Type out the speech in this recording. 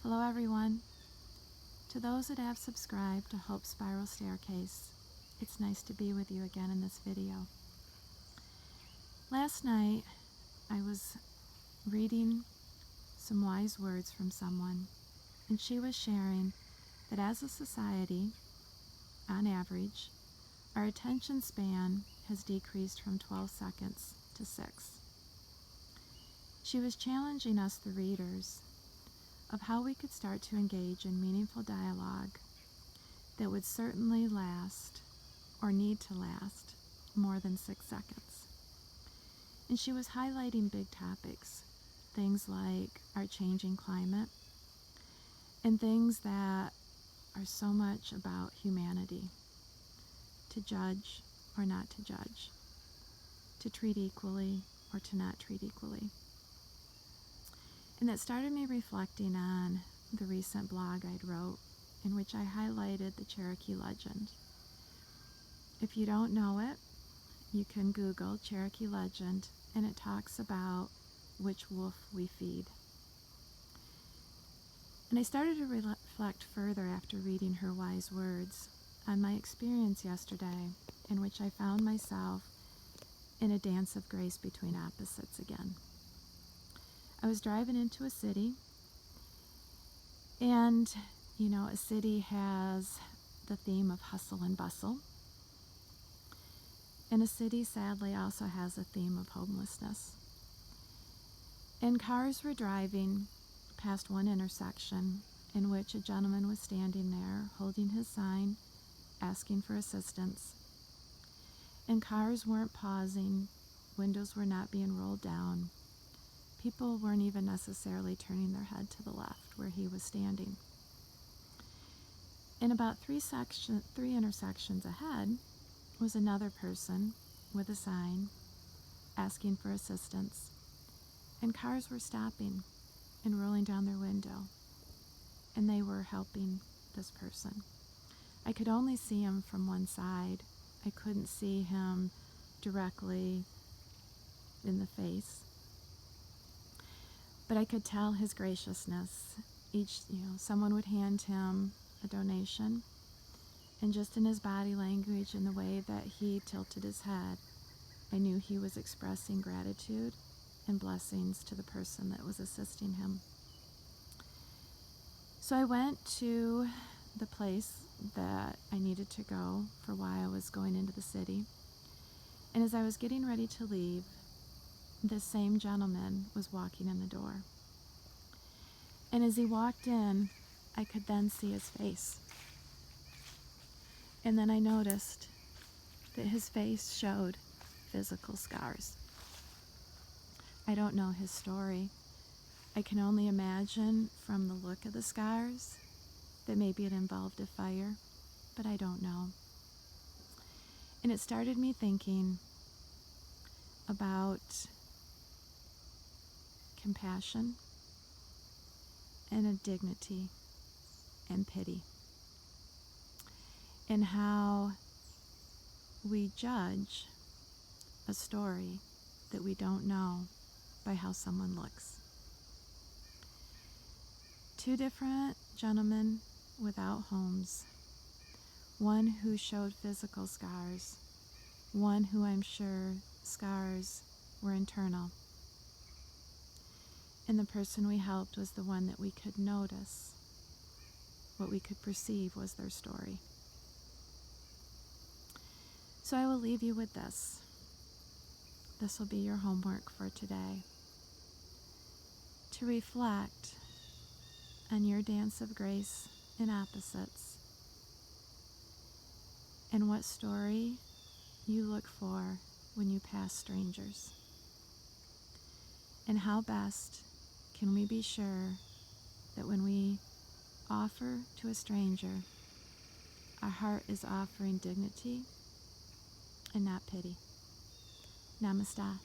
Hello everyone. To those that have subscribed to Hope Spiral Staircase, it's nice to be with you again in this video. Last night I was reading some wise words from someone, and she was sharing that as a society, on average, our attention span has decreased from 12 seconds to 6. She was challenging us, the readers, of how we could start to engage in meaningful dialogue that would certainly last, or need to last, more than 6 seconds. And she was highlighting big topics, things like our changing climate, and things that are so much about humanity, to judge or not to judge, to treat equally or to not treat equally. And that started me reflecting on the recent blog I'd wrote, in which I highlighted the Cherokee legend. If you don't know it, you can Google Cherokee legend, and it talks about which wolf we feed. And I started to reflect further after reading her wise words on my experience yesterday, in which I found myself in a dance of grace between opposites again. I was driving into a city, and a city has the theme of hustle and bustle, and a city sadly also has a theme of homelessness. And cars were driving past one intersection in which a gentleman was standing there holding his sign, asking for assistance. And cars weren't pausing, windows were not being rolled down. People weren't even necessarily turning their head to the left where he was standing. And about three intersections ahead was another person with a sign asking for assistance. And cars were stopping and rolling down their window, and they were helping this person. I could only see him from one side. I couldn't see him directly in the face. But I could tell his graciousness. Someone would hand him a donation, and just in his body language and the way that he tilted his head, I knew he was expressing gratitude and blessings to the person that was assisting him. So I went to the place that I needed to go for why I was going into the city. And as I was getting ready to leave, this same gentleman was walking in the door. And as he walked in, I could then see his face. And then I noticed that his face showed physical scars. I don't know his story. I can only imagine from the look of the scars that maybe it involved a fire, but I don't know. And it started me thinking about compassion and a dignity and pity, and how we judge a story that we don't know by how someone looks. Two different gentlemen without homes, one who showed physical scars, one who I'm sure scars were internal. And the person we helped was the one that we could notice. What we could perceive was their story. So I will leave you with this. This will be your homework for today. To reflect on your dance of grace in opposites, and what story you look for when you pass strangers. And how best can we be sure that when we offer to a stranger, our heart is offering dignity and not pity. Namaste.